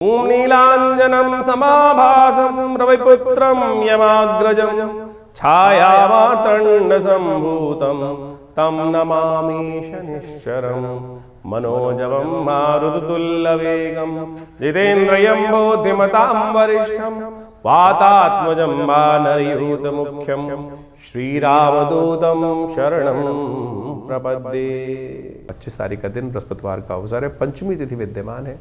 ॐ नीलाञ्जनं समाभासं रविपुत्रं यमाग्रजं छायामार्तण्डसम्भूतं तं नमामि शनिश्चरं मनोजवं मारुततुल्यवेगं जितेन्द्रियं बुद्धिमतां वरिष्ठं वातात्मजं वानरयूथमुख्यं श्रीरामदूतं शरणं प्रपद्ये। 25 तारीख का दिन बृहस्पतिवार का अवसर है, पंचमी तिथि विद्यमान है।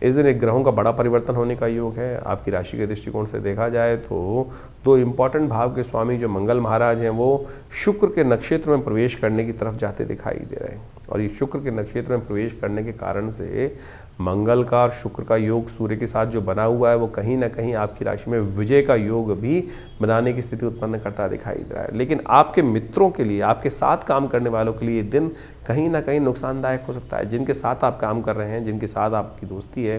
इस दिन एक ग्रहों का बड़ा परिवर्तन होने का योग है। आपकी राशि के दृष्टिकोण से देखा जाए तो दो इम्पॉर्टेंट भाव के स्वामी जो मंगल महाराज हैं वो शुक्र के नक्षत्र में प्रवेश करने की तरफ जाते दिखाई दे रहे हैं। और ये शुक्र के नक्षत्र में प्रवेश करने के कारण से मंगल का और शुक्र का योग सूर्य के साथ जो बना हुआ है वो कहीं ना कहीं आपकी राशि में विजय का योग भी बनाने की स्थिति उत्पन्न करता दिखाई दे रहा है। लेकिन आपके मित्रों के लिए, आपके साथ काम करने वालों के लिए दिन कहीं ना कहीं नुकसानदायक हो सकता है। जिनके साथ आप काम कर रहे हैं, जिनके साथ आपकी दोस्ती है,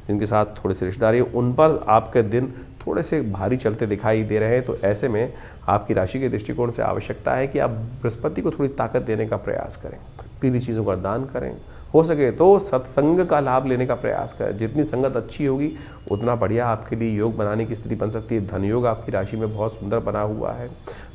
जिनके साथ थोड़ी सी रिश्तेदारी है, उन पर आपके दिन थोड़े से भारी चलते दिखाई दे रहे हैं। तो ऐसे में आपकी राशि के दृष्टिकोण से आवश्यकता है कि आप बृहस्पति को थोड़ी ताकत देने का प्रयास करें, पीली चीज़ों का दान करें, हो सके तो सत्संग का लाभ लेने का प्रयास करें। जितनी संगत अच्छी होगी उतना बढ़िया आपके लिए योग बनाने की स्थिति बन सकती है। धन योग आपकी राशि में बहुत सुंदर बना हुआ है,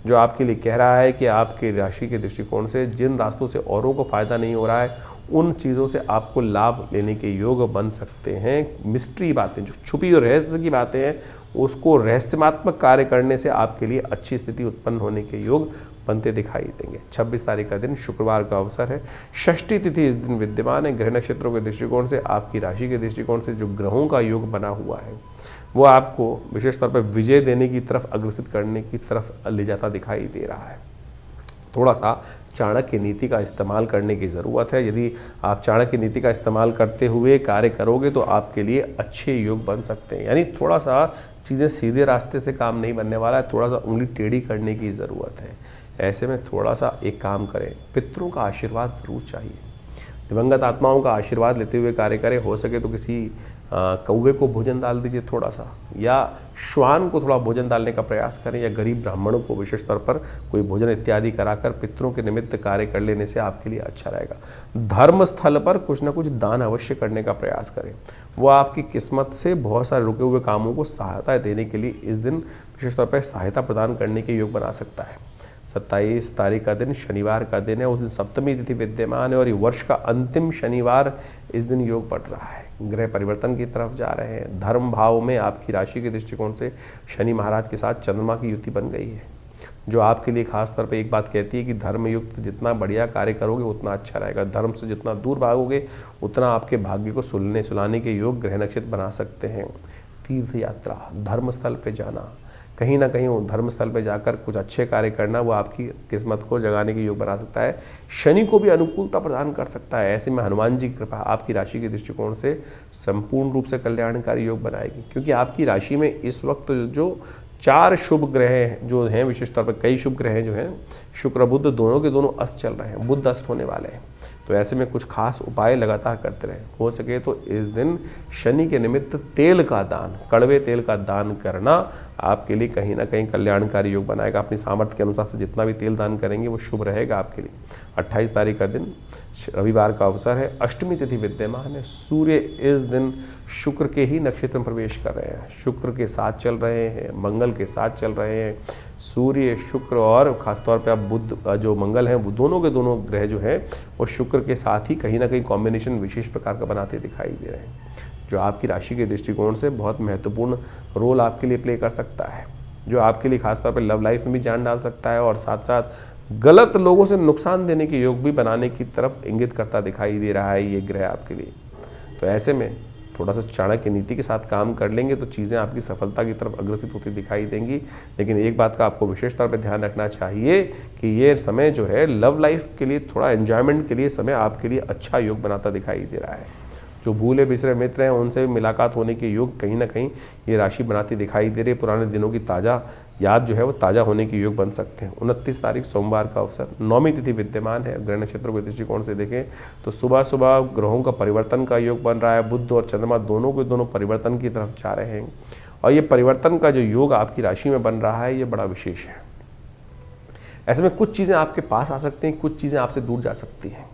जो आपके लिए कह रहा है कि आपकी राशि के दृष्टिकोण से जिन रास्तों से औरों को फायदा नहीं हो रहा है उन चीज़ों से आपको लाभ लेने के योग बन सकते हैं। मिस्ट्री बातें, जो छुपी और रहस्य की बातें हैं, उसको रहस्यमात्मक कार्य करने से आपके लिए अच्छी स्थिति उत्पन्न होने के योग बनते दिखाई देंगे। 26 तारीख का दिन शुक्रवार का अवसर है, षष्ठी तिथि इस दिन विद्यमान है। ग्रह नक्षत्रों के दृष्टिकोण से आपकी राशि के दृष्टिकोण से जो ग्रहों का योग बना हुआ है वो आपको विशेष तौर पर विजय देने की तरफ, अग्रसित करने की तरफ ले जाता दिखाई दे रहा है। थोड़ा सा चाणक्य नीति का इस्तेमाल करने की ज़रूरत है। यदि आप चाणक्य नीति का इस्तेमाल करते हुए कार्य करोगे तो आपके लिए अच्छे योग बन सकते हैं। यानी थोड़ा सा चीज़ें सीधे रास्ते से काम नहीं बनने वाला है, थोड़ा सा उंगली टेढ़ी करने की ज़रूरत है। ऐसे में थोड़ा सा एक काम करें, पितरों का आशीर्वाद ज़रूर चाहिए, दिवंगत आत्माओं का आशीर्वाद लेते हुए कार्य करें। हो सके तो किसी कौवे को भोजन डाल दीजिए थोड़ा सा, या श्वान को थोड़ा भोजन डालने का प्रयास करें, या गरीब ब्राह्मणों को विशेष तौर पर कोई भोजन इत्यादि कराकर पितरों के निमित्त कार्य कर लेने से आपके लिए अच्छा रहेगा। धर्म स्थल पर कुछ ना कुछ दान अवश्य करने का प्रयास करें, वो आपकी किस्मत से बहुत सारे रुके हुए कामों को सहायता देने के लिए इस दिन विशेष तौर पर सहायता प्रदान करने के योग बना सकता है। 27 तारीख का दिन शनिवार का दिन है, उस दिन सप्तमी तिथि विद्यमान है और ये वर्ष का अंतिम शनिवार इस दिन योग पड़ रहा है। ग्रह परिवर्तन की तरफ जा रहे हैं। धर्म भाव में आपकी राशि के दृष्टिकोण से शनि महाराज के साथ चंद्रमा की युति बन गई है, जो आपके लिए खास तौर पे एक बात कहती है कि धर्म युक्त जितना बढ़िया कार्य करोगे उतना अच्छा रहेगा। धर्म से जितना दूर भागोगे उतना आपके भाग्य को सुलाने के योग ग्रह नक्षत्र बना सकते हैं। तीर्थ यात्रा, धर्म स्थल पे जाना, कहीं ना कहीं धर्म स्थल पर जाकर कुछ अच्छे कार्य करना, वो आपकी किस्मत को जगाने के योग बना सकता है। शनि को भी अनुकूलता प्रदान कर सकता है। ऐसे में हनुमान जी की कृपा आपकी राशि के दृष्टिकोण से संपूर्ण रूप से कल्याणकारी योग बनाएगी, क्योंकि आपकी राशि में इस वक्त जो 4 शुभ ग्रह जो हैं, विशेष तौर पर कई शुभ ग्रह जो हैं, शुक्र बुध दोनों के दोनों अस्त चल रहे हैं, बुध अस्त होने वाले हैं। तो ऐसे में कुछ खास उपाय लगातार करते रहें। हो सके तो इस दिन शनि के निमित्त तेल का दान, कड़वे तेल का दान करना आपके लिए कहीं ना कहीं कल्याणकारी योग बनाएगा। अपनी सामर्थ्य के अनुसार से जितना भी तेल दान करेंगे वो शुभ रहेगा आपके लिए। 28 तारीख का दिन रविवार का अवसर है, अष्टमी तिथि विद्यमान है। सूर्य इस दिन शुक्र के ही नक्षत्र में प्रवेश कर रहे हैं, शुक्र के साथ चल रहे हैं, मंगल के साथ चल रहे हैं। सूर्य, शुक्र और खासतौर पे आप बुध जो मंगल हैं, वो दोनों के दोनों ग्रह जो हैं वो शुक्र के साथ ही कहीं ना कहीं कॉम्बिनेशन विशेष प्रकार का बनाते दिखाई दे रहे हैं, जो आपकी राशि के दृष्टिकोण से बहुत महत्वपूर्ण रोल आपके लिए प्ले कर सकता है, जो आपके लिए खासतौर पर लव लाइफ में भी जान डाल सकता है और साथ साथ गलत लोगों से नुकसान देने के योग भी बनाने की तरफ इंगित करता दिखाई दे रहा है ये ग्रह आपके लिए। तो ऐसे में थोड़ा सा चाणक्य नीति के साथ काम कर लेंगे तो चीज़ें आपकी सफलता की तरफ अग्रसित होती दिखाई देंगी। लेकिन एक बात का आपको विशेष तौर पर ध्यान रखना चाहिए कि ये समय जो है लव लाइफ के लिए, थोड़ा एंजॉयमेंट के लिए समय आपके लिए अच्छा योग बनाता दिखाई दे रहा है। जो भूले बिसरे मित्र हैं उनसे मुलाकात होने के योग कहीं ना कहीं ये राशि बनाती दिखाई दे रही है। पुराने दिनों की ताज़ा याद जो है वो ताज़ा होने के योग बन सकते हैं। 29 तारीख सोमवार का अवसर, नौमी तिथि विद्यमान है। ग्रह नक्षत्रों के दृष्टिकोण से देखें तो सुबह सुबह ग्रहों का परिवर्तन का योग बन रहा है। बुध और चंद्रमा दोनों के दोनों परिवर्तन की तरफ जा रहे हैं और ये परिवर्तन का जो योग आपकी राशि में बन रहा है ये बड़ा विशेष है। ऐसे में कुछ चीज़ें आपके पास आ सकती हैं, कुछ चीज़ें आपसे दूर जा सकती हैं।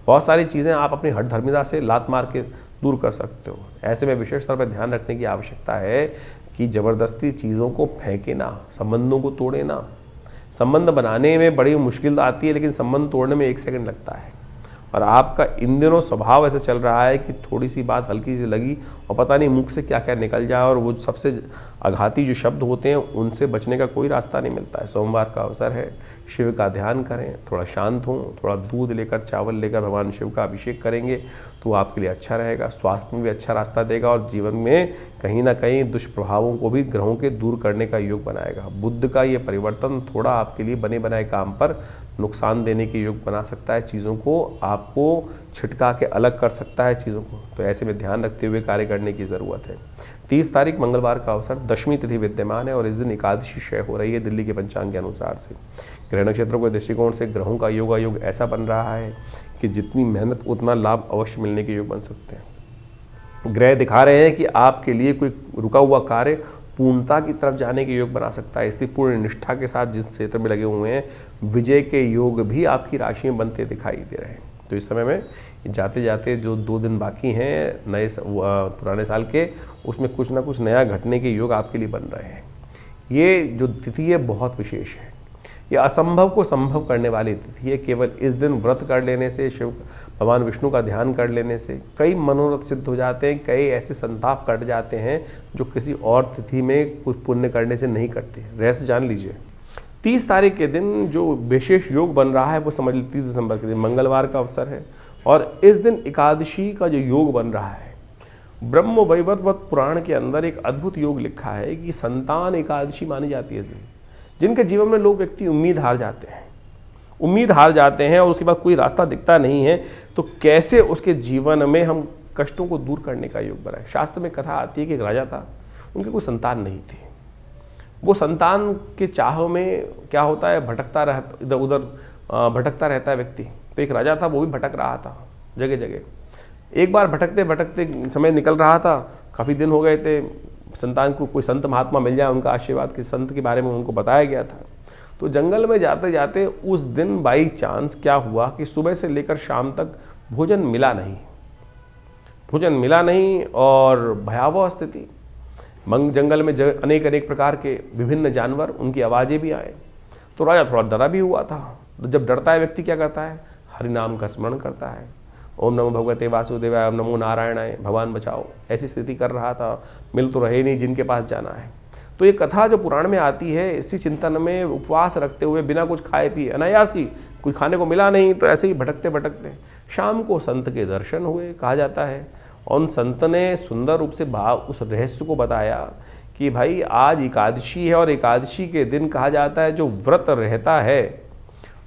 बहुत सारी चीज़ें आप अपनी हठधर्मिता से लात मार के दूर कर सकते हो। ऐसे में विशेष तौर पर ध्यान रखने की आवश्यकता है कि ज़बरदस्ती चीज़ों को फेंके ना, संबंधों को तोड़े ना। संबंध बनाने में बड़ी मुश्किल आती है, लेकिन संबंध तोड़ने में 1 सेकंड लगता है। और आपका इन दिनों स्वभाव ऐसा चल रहा है कि थोड़ी सी बात हल्की सी लगी और पता नहीं मुख से क्या क्या निकल जाए, और वो सबसे आघाती जो शब्द होते हैं उनसे बचने का कोई रास्ता नहीं मिलता है। सोमवार का अवसर है, शिव का ध्यान करें, थोड़ा शांत हों, थोड़ा दूध लेकर, चावल लेकर भगवान शिव का अभिषेक करेंगे तो आपके लिए अच्छा रहेगा। स्वास्थ्य में भी अच्छा रास्ता देगा और जीवन में कहीं ना कहीं दुष्प्रभावों को भी ग्रहों के दूर करने का योग बनाएगा। बुध का ये परिवर्तन थोड़ा आपके लिए बने बनाए काम पर नुकसान देने के योग बना सकता है। चीज़ों को आपको छिटका के अलग कर सकता है चीज़ों को, तो ऐसे में ध्यान रखते हुए कार्य करने की ज़रूरत है। 30 तारीख मंगलवार का अवसर, दशमी तिथि विद्यमान है और इस दिन एकादशी क्षय हो रही है दिल्ली के पंचांग के अनुसार से। ग्रह नक्षत्रों के दृष्टिकोण से ग्रहों का योग ऐसा बन रहा है कि जितनी मेहनत उतना लाभ अवश्य मिलने के योग बन सकते हैं। ग्रह दिखा रहे हैं कि आपके लिए कोई रुका हुआ कार्य पूर्णता की तरफ जाने के योग बना सकता है। इसलिए पूर्ण निष्ठा के साथ जिस क्षेत्र में लगे हुए हैं, विजय के योग भी आपकी राशि में बनते दिखाई दे रहे हैं। तो इस समय में जाते जाते जो 2 दिन बाकी हैं पुराने साल के, उसमें कुछ ना कुछ नया घटने के योग आपके लिए बन रहे हैं। ये जो तिथि है बहुत विशेष है, ये असंभव को संभव करने वाली तिथि है। केवल इस दिन व्रत कर लेने से, शिव भगवान विष्णु का ध्यान कर लेने से कई मनोरथ सिद्ध हो जाते हैं, कई ऐसे संताप कट जाते हैं जो किसी और तिथि में कुछ पुण्य करने से नहीं करते। रहस्य जान लीजिए। 30 तारीख के दिन जो विशेष योग बन रहा है वो समझ लीजिए 30 दिसंबर के दिन मंगलवार का अवसर है और इस दिन एकादशी का जो योग बन रहा है, ब्रह्म वैवर्त पुराण के अंदर एक अद्भुत योग लिखा है कि संतान एकादशी मानी जाती है इस दिन। जिनके जीवन में लोग व्यक्ति उम्मीद हार जाते हैं और उसके बाद कोई रास्ता दिखता नहीं है, तो कैसे उसके जीवन में हम कष्टों को दूर करने का योग बनाए। शास्त्र में कथा आती है कि एक राजा था, उनके कोई संतान नहीं थी। वो संतान के चाह में क्या होता है, इधर उधर भटकता रहता है व्यक्ति। तो एक राजा था, वो भी भटक रहा था जगह जगह। एक बार भटकते भटकते समय निकल रहा था, काफ़ी दिन हो गए थे, संतान को कोई संत महात्मा मिल जाए, उनका आशीर्वाद किस संत के बारे में उनको बताया गया था। तो जंगल में जाते जाते उस दिन बाई चांस क्या हुआ कि सुबह से लेकर शाम तक भोजन मिला नहीं और भयावह स्थिति। जंगल में अनेक प्रकार के विभिन्न जानवर, उनकी आवाज़ें भी आए। तो राजा थोड़ा डरा भी हुआ था। तो जब डरता है व्यक्ति क्या करता है, हरि नाम का स्मरण करता है, ओम नमो भगवते वासुदेवाय, ओम नमो नारायणाय, भगवान बचाओ। ऐसी स्थिति कर रहा था, मिल तो रहे नहीं जिनके पास जाना है। तो ये कथा जो पुराण में आती है, इसी चिंतन में उपवास रखते हुए बिना कुछ खाए पिए, अनायासी, कुछ खाने को मिला नहीं तो ऐसे ही भटकते भटकते शाम को संत के दर्शन हुए। कहा जाता है और उन संत ने सुंदर रूप से उस रहस्य को बताया कि भाई आज एकादशी है और एकादशी के दिन कहा जाता है जो व्रत रहता है,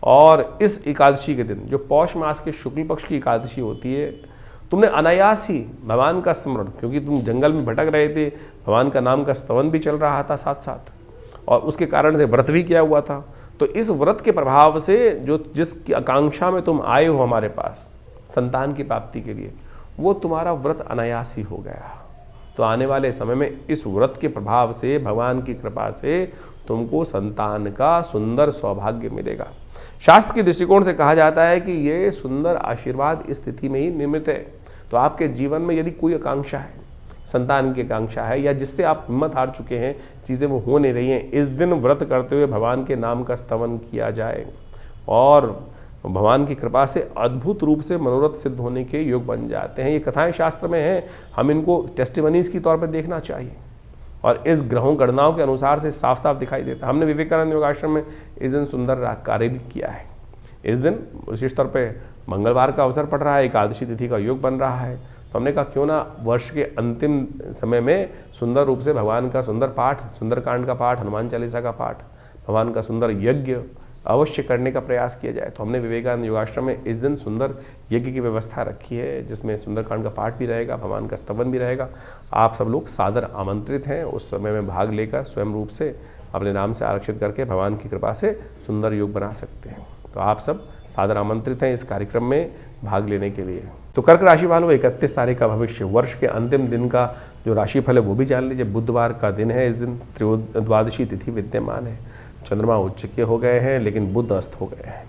और इस एकादशी के दिन जो पौष मास के शुक्ल पक्ष की एकादशी होती है, तुमने अनायास ही भगवान का स्मरण, क्योंकि तुम जंगल में भटक रहे थे, भगवान का नाम का स्तवन भी चल रहा था साथ साथ, और उसके कारण से व्रत भी किया हुआ था। तो इस व्रत के प्रभाव से जिसकी आकांक्षा में तुम आए हो हमारे पास संतान की प्राप्ति के लिए, वो तुम्हारा व्रत अनायास ही हो गया। तो आने वाले समय में इस व्रत के प्रभाव से, भगवान की कृपा से तुमको संतान का सुंदर सौभाग्य मिलेगा। शास्त्र के दृष्टिकोण से कहा जाता है कि ये सुंदर आशीर्वाद इस तिथि में ही निर्मित है। तो आपके जीवन में यदि कोई आकांक्षा है, संतान की आकांक्षा है, या जिससे आप हिम्मत हार चुके हैं, चीज़ें वो हो नहीं रही हैं, इस दिन व्रत करते हुए भगवान के नाम का स्तवन किया जाए और भगवान की कृपा से अद्भुत रूप से मनोरथ सिद्ध होने के योग बन जाते हैं। ये कथाएं शास्त्र में हैं, हम इनको टेस्टिमनीज की तौर पर देखना चाहिए और इस ग्रहों गणनाओं के अनुसार से साफ साफ दिखाई देता है। हमने विवेकानंद योगाश्रम में इस दिन सुंदर कार्य भी किया है। इस दिन विशेष तौर पे मंगलवार का अवसर पड़ रहा है, एकादशी तिथि का योग बन रहा है, तो हमने कहा क्यों ना वर्ष के अंतिम समय में सुंदर रूप से भगवान का सुंदर पाठ, सुंदरकांड का पाठ, हनुमान चालीसा का पाठ, भगवान का सुंदर यज्ञ अवश्य करने का प्रयास किया जाए। तो हमने विवेकानंद योगाश्रम में इस दिन सुंदर यज्ञ की व्यवस्था रखी है, जिसमें सुंदरकांड का पाठ भी रहेगा, भगवान का स्तवन भी रहेगा। आप सब लोग सादर आमंत्रित हैं उस समय में भाग लेकर स्वयं रूप से अपने नाम से आरक्षित करके भगवान की कृपा से सुंदर योग बना सकते हैं। तो आप सब सादर आमंत्रित हैं इस कार्यक्रम में भाग लेने के लिए। तो कर्क राशि वालों 31 तारीख का भविष्य, वर्ष के अंतिम दिन का जो राशिफल है वो भी जान लीजिए। बुधवार का दिन है, इस दिन द्वादशी तिथि विद्यमान है। चंद्रमा उच्च के हो गए हैं लेकिन बुध अस्त हो गए हैं।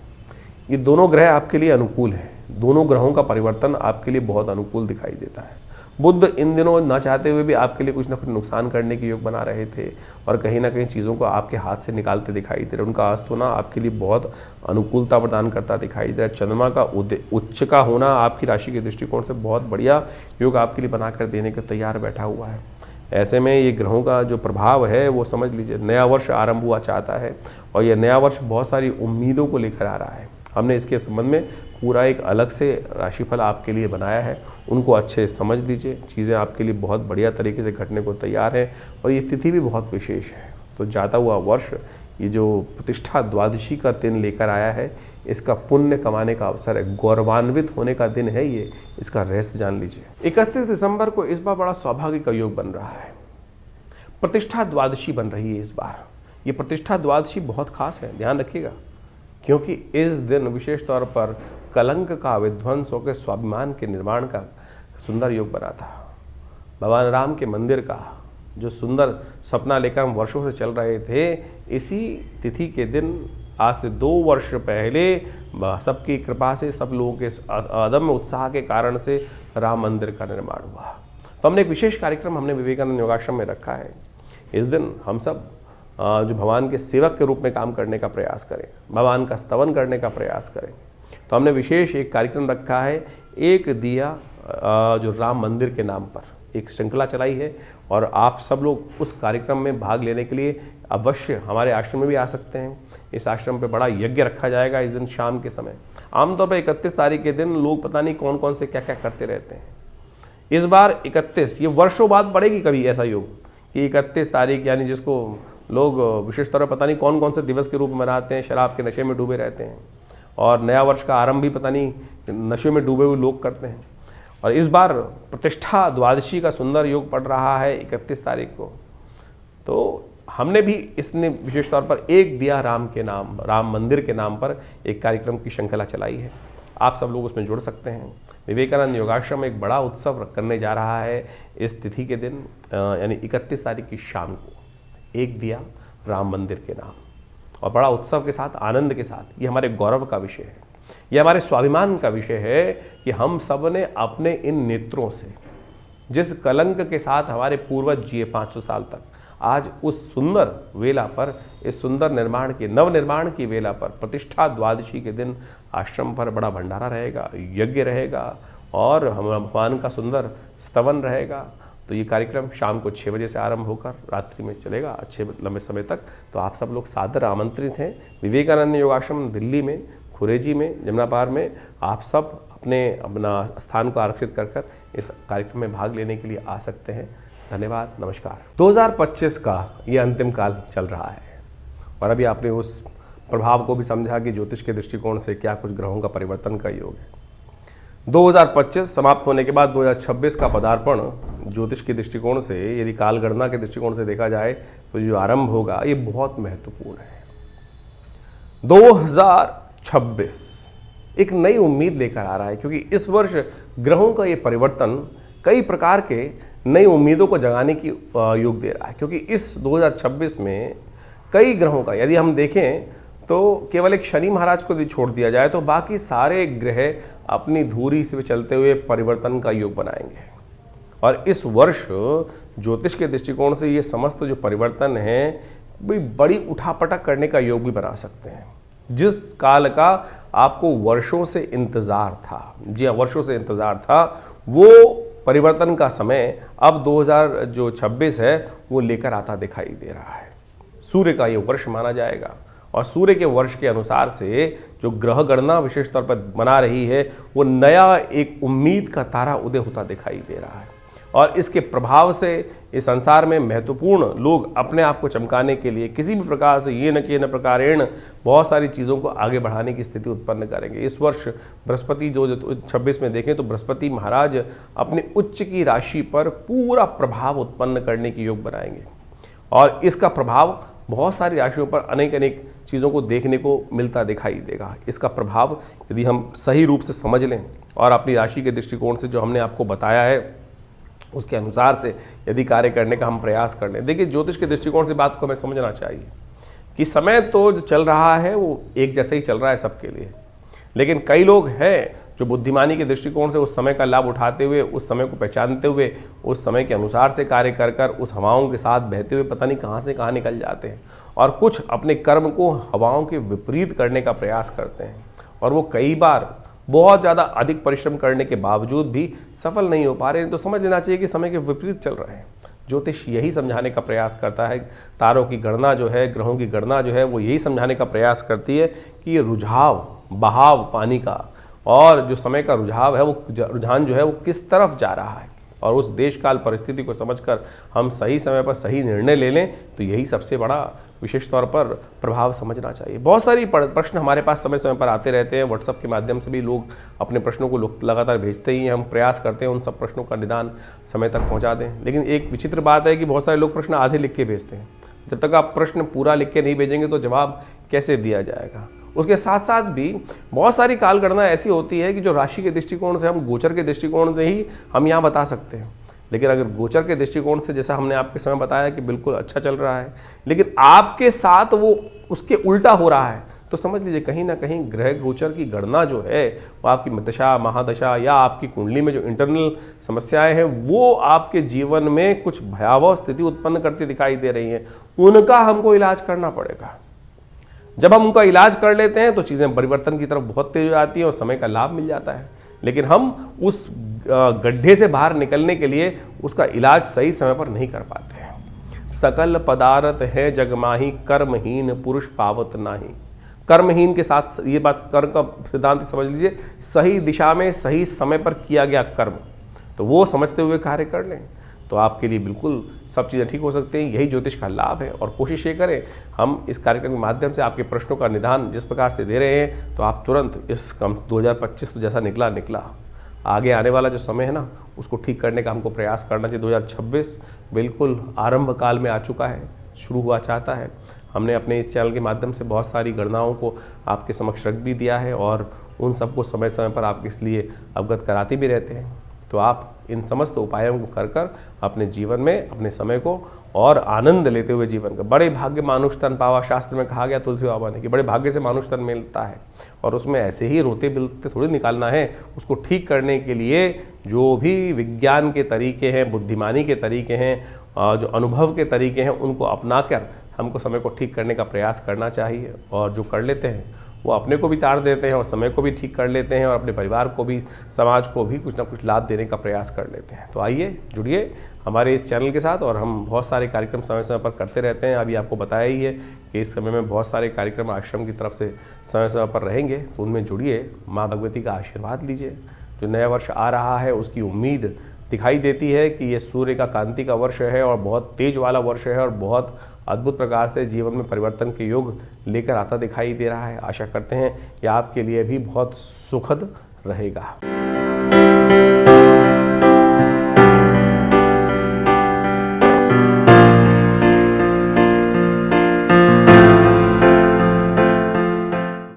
ये दोनों ग्रह आपके लिए अनुकूल हैं। दोनों ग्रहों का परिवर्तन आपके लिए बहुत अनुकूल दिखाई देता है। बुध इन दिनों न चाहते हुए भी आपके लिए कुछ ना कुछ नुकसान करने के योग बना रहे थे और कहीं ना कहीं चीज़ों को आपके हाथ से निकालते दिखाई दे रहे। उनका अस्त होना आपके लिए बहुत अनुकूलता प्रदान करता दिखाई दे रहा है। चंद्रमा का उच्च का होना आपकी राशि के दृष्टिकोण से बहुत बढ़िया योग आपके लिए बनाकर देने के तैयार बैठा हुआ है। ऐसे में ये ग्रहों का जो प्रभाव है वो समझ लीजिए, नया वर्ष आरंभ हुआ चाहता है और यह नया वर्ष बहुत सारी उम्मीदों को लेकर आ रहा है। हमने इसके संबंध में पूरा एक अलग से राशिफल आपके लिए बनाया है, उनको अच्छे से समझ लीजिए। चीज़ें आपके लिए बहुत बढ़िया तरीके से घटने को तैयार है और ये तिथि भी बहुत विशेष है। तो जाता हुआ वर्ष ये जो प्रतिष्ठा द्वादशी का दिन लेकर आया है, इसका पुण्य कमाने का अवसर है, गौरवान्वित होने का दिन है ये, इसका रहस्य जान लीजिए। 31 दिसंबर को इस बार बड़ा सौभाग्य का योग बन रहा है, प्रतिष्ठा द्वादशी बन रही है इस बार। ये प्रतिष्ठा द्वादशी बहुत खास है, ध्यान रखिएगा, क्योंकि इस दिन विशेष तौर पर कलंक का विध्वंस होकर स्वाभिमान के निर्माण का सुंदर योग बना था। भगवान राम के मंदिर का जो सुंदर सपना लेकर हम वर्षों से चल रहे थे, इसी तिथि के दिन आज से 2 वर्ष पहले सबकी कृपा से, सब लोगों के अदम्य उत्साह के कारण से राम मंदिर का निर्माण हुआ। तो हमने एक विशेष कार्यक्रम हमने विवेकानंद योगाश्रम में रखा है। इस दिन हम सब जो भगवान के सेवक के रूप में काम करने का प्रयास करें, भगवान का स्तवन करने का प्रयास करें। तो हमने विशेष एक कार्यक्रम रखा है, एक दिया जो राम मंदिर के नाम पर एक श्रृंखला चलाई है और आप सब लोग उस कार्यक्रम में भाग लेने के लिए अवश्य हमारे आश्रम में भी आ सकते हैं। इस आश्रम पे बड़ा यज्ञ रखा जाएगा इस दिन शाम के समय। आमतौर पर 31 तारीख के दिन लोग पता नहीं कौन कौन से क्या क्या करते रहते हैं। इस बार 31, ये वर्षों बाद पड़ेगी कभी ऐसा योग कि 31 तारीख, यानी जिसको लोग विशेष तौर पर पता नहीं कौन कौन से दिवस के रूप में मनाते हैं, शराब के नशे में डूबे रहते हैं और नया वर्ष का आरंभ भी पता नहीं नशे में डूबे हुए लोग करते हैं। और इस बार प्रतिष्ठा द्वादशी का सुंदर योग पड़ रहा है 31 तारीख को। तो हमने भी इसने विशेष तौर पर एक दिया राम के नाम, राम मंदिर के नाम पर एक कार्यक्रम की श्रृंखला चलाई है। आप सब लोग उसमें जुड़ सकते हैं। विवेकानंद योगाश्रम एक बड़ा उत्सव करने जा रहा है इस तिथि के दिन, यानी 31 तारीख की शाम को, एक दिया राम मंदिर के नाम, और बड़ा उत्सव के साथ, आनंद के साथ। ये हमारे गौरव का विषय है, ये हमारे स्वाभिमान का विषय है कि हम सब ने अपने इन नेत्रों से जिस कलंक के साथ हमारे पूर्वज जिए 500 साल तक, आज उस सुंदर वेला पर, इस सुंदर निर्माण की, नव निर्माण की वेला पर, प्रतिष्ठा द्वादशी के दिन आश्रम पर बड़ा भंडारा रहेगा, यज्ञ रहेगा और भगवान का सुंदर स्तवन रहेगा। तो ये कार्यक्रम शाम को 6 बजे से आरंभ होकर रात्रि में चलेगा अच्छे लंबे समय तक। तो आप सब लोग सादर आमंत्रित हैं। विवेकानंद योगाश्रम दिल्ली में, खुरेजी में, जमुना पार में आप सब अपना स्थान को आरक्षित कर इस कार्यक्रम में भाग लेने के लिए आ सकते हैं। धन्यवाद, नमस्कार। 2025 का ये अंतिम काल चल रहा है और अभी आपने उस प्रभाव को भी समझा कि ज्योतिष के दृष्टिकोण से क्या कुछ ग्रहों का परिवर्तन का योग है। 2025 समाप्त होने के बाद 2026 का पदार्पण ज्योतिष के दृष्टिकोण से, यदि काल गणना के दृष्टिकोण से देखा जाए तो जो आरंभ होगा ये बहुत महत्वपूर्ण है। 2026 एक नई उम्मीद लेकर आ रहा है, क्योंकि इस वर्ष ग्रहों का ये परिवर्तन कई प्रकार के नई उम्मीदों को जगाने की योग दे रहा है। क्योंकि इस 2026 में कई ग्रहों का, यदि हम देखें तो केवल एक शनि महाराज को यदि छोड़ दिया जाए तो बाकी सारे ग्रह अपनी धुरी से चलते हुए परिवर्तन का योग बनाएंगे। और इस वर्ष ज्योतिष के दृष्टिकोण से ये समस्त जो परिवर्तन है बड़ी उठापटक करने का योग भी बना सकते हैं। जिस काल का आपको वर्षों से इंतजार था, जी हाँ, वर्षों से इंतजार था, वो परिवर्तन का समय अब 2026 है वो लेकर आता दिखाई दे रहा है। सूर्य का ये वर्ष माना जाएगा और सूर्य के वर्ष के अनुसार से जो ग्रह गणना विशेष तौर पर बना रही है, वो नया एक उम्मीद का तारा उदय होता दिखाई दे रहा है। और इसके प्रभाव से इस संसार में महत्वपूर्ण लोग अपने आप को चमकाने के लिए किसी भी प्रकार से ये न कि न प्रकारेण बहुत सारी चीज़ों को आगे बढ़ाने की स्थिति उत्पन्न करेंगे। इस वर्ष बृहस्पति जो 26 में देखें तो बृहस्पति महाराज अपने उच्च की राशि पर पूरा प्रभाव उत्पन्न करने की योग बनाएंगे और इसका प्रभाव बहुत सारी राशियों पर अनेक चीज़ों को देखने को मिलता दिखाई देगा। इसका प्रभाव यदि हम सही रूप से समझ लें और अपनी राशि के दृष्टिकोण से जो हमने आपको बताया है उसके अनुसार से यदि कार्य करने का हम प्रयास कर लें। देखिए, ज्योतिष के दृष्टिकोण से बात को हमें समझना चाहिए कि समय तो जो चल रहा है वो एक जैसे ही चल रहा है सबके लिए, लेकिन कई लोग हैं जो बुद्धिमानी के दृष्टिकोण से उस समय का लाभ उठाते हुए, उस समय को पहचानते हुए, उस समय के अनुसार से कार्य कर कर उस हवाओं के साथ बहते हुए पता नहीं कहाँ से कहाँ निकल जाते हैं, और कुछ अपने कर्म को हवाओं के विपरीत करने का प्रयास करते हैं, और वो कई बार बहुत ज़्यादा अधिक परिश्रम करने के बावजूद भी सफल नहीं हो पा रहे हैं। तो समझ लेना चाहिए कि समय के विपरीत चल रहे हैं। ज्योतिष यही समझाने का प्रयास करता है, तारों की गणना जो है, ग्रहों की गणना जो है, वो यही समझाने का प्रयास करती है कि ये रुझाव, बहाव पानी का, और जो समय का रुझाव है, वो रुझान जो है वो किस तरफ जा रहा है, और उस देश काल परिस्थिति को समझकर हम सही समय पर सही निर्णय ले लें, तो यही सबसे बड़ा विशेष तौर पर प्रभाव समझना चाहिए। बहुत सारी प्रश्न हमारे पास समय समय पर आते रहते हैं। व्हाट्सएप के माध्यम से भी लोग अपने प्रश्नों को लगातार भेजते ही हैं। हम प्रयास करते हैं उन सब प्रश्नों का निदान समय तक पहुंचा दें। लेकिन एक विचित्र बात है कि बहुत सारे लोग प्रश्न आधे लिख के भेजते हैं। जब तक आप प्रश्न पूरा लिख के नहीं भेजेंगे तो जवाब कैसे दिया जाएगा। उसके साथ साथ भी बहुत सारी कालगणना ऐसी होती है कि जो राशि के दृष्टिकोण से, हम गोचर के दृष्टिकोण से ही हम यहाँ बता सकते हैं। लेकिन अगर गोचर के दृष्टिकोण से, जैसा हमने आपके समय बताया कि बिल्कुल अच्छा चल रहा है, लेकिन आपके साथ वो उसके उल्टा हो रहा है, तो समझ लीजिए कहीं ना कहीं ग्रह गोचर की गणना जो है वो आपकी दशा, महादशा या आपकी कुंडली में जो इंटरनल समस्याएं हैं वो आपके जीवन में कुछ भयावह स्थिति उत्पन्न करती दिखाई दे रही हैं। उनका हमको इलाज करना पड़ेगा। जब हम उनका इलाज कर लेते हैं तो चीज़ें परिवर्तन की तरफ बहुत तेज हो जाती हैं और समय का लाभ मिल जाता है। लेकिन हम उस गड्ढे से बाहर निकलने के लिए उसका इलाज सही समय पर नहीं कर पाते हैं। सकल पदार्थ है जगमाही, कर्महीन पुरुष पावत नाही। कर्महीन के साथ ये बात, कर्म का सिद्धांत समझ लीजिए, सही दिशा में सही समय पर किया गया कर्म, तो वो समझते हुए कार्य कर लें तो आपके लिए बिल्कुल सब चीज़ें ठीक हो सकती हैं। यही ज्योतिष का लाभ है। और कोशिश ये करें, हम इस कार्यक्रम के माध्यम से आपके प्रश्नों का निदान जिस प्रकार से दे रहे हैं, तो आप तुरंत इस 2025 तो जैसा निकला, आगे आने वाला जो समय है ना, उसको ठीक करने का हमको प्रयास करना चाहिए। 2026 बिल्कुल आरंभ काल में आ चुका है, शुरू हुआ चाहता है। हमने अपने इस चैनल के माध्यम से बहुत सारी गणनाओं को आपके समक्ष रख भी दिया है और उन सबको समय समय पर आपके इसलिए अवगत कराते भी रहते हैं। तो आप इन समस्त उपायों को कर कर अपने जीवन में अपने समय को और आनंद लेते हुए जीवन का, बड़े भाग्य मानुष तन पावा, शास्त्र में कहा गया तुलसी बाबा ने कि बड़े भाग्य से मानुष तन मिलता है, और उसमें ऐसे ही रोते बिलते थोड़ी निकालना है। उसको ठीक करने के लिए जो भी विज्ञान के तरीके हैं, बुद्धिमानी के तरीके हैं, जो अनुभव के तरीके हैं, उनको अपना कर हमको समय को ठीक करने का प्रयास करना चाहिए। और जो कर लेते हैं वो अपने को भी तार देते हैं और समय को भी ठीक कर लेते हैं और अपने परिवार को भी, समाज को भी कुछ ना कुछ लाभ देने का प्रयास कर लेते हैं। तो आइए जुड़िए हमारे इस चैनल के साथ, और हम बहुत सारे कार्यक्रम समय समय पर करते रहते हैं। अभी आपको बताया ही है कि इस समय में बहुत सारे कार्यक्रम आश्रम की तरफ से समय समय पर रहेंगे, तो उनमें जुड़िए, माँ भगवती का आशीर्वाद लीजिए। जो नया वर्ष आ रहा है उसकी उम्मीद दिखाई देती है कि ये सूर्य का कांति का वर्ष है और बहुत तेज वाला वर्ष है और बहुत अद्भुत प्रकार से जीवन में परिवर्तन के योग लेकर आता दिखाई दे रहा है। आशा करते हैं कि आपके लिए भी बहुत सुखद रहेगा।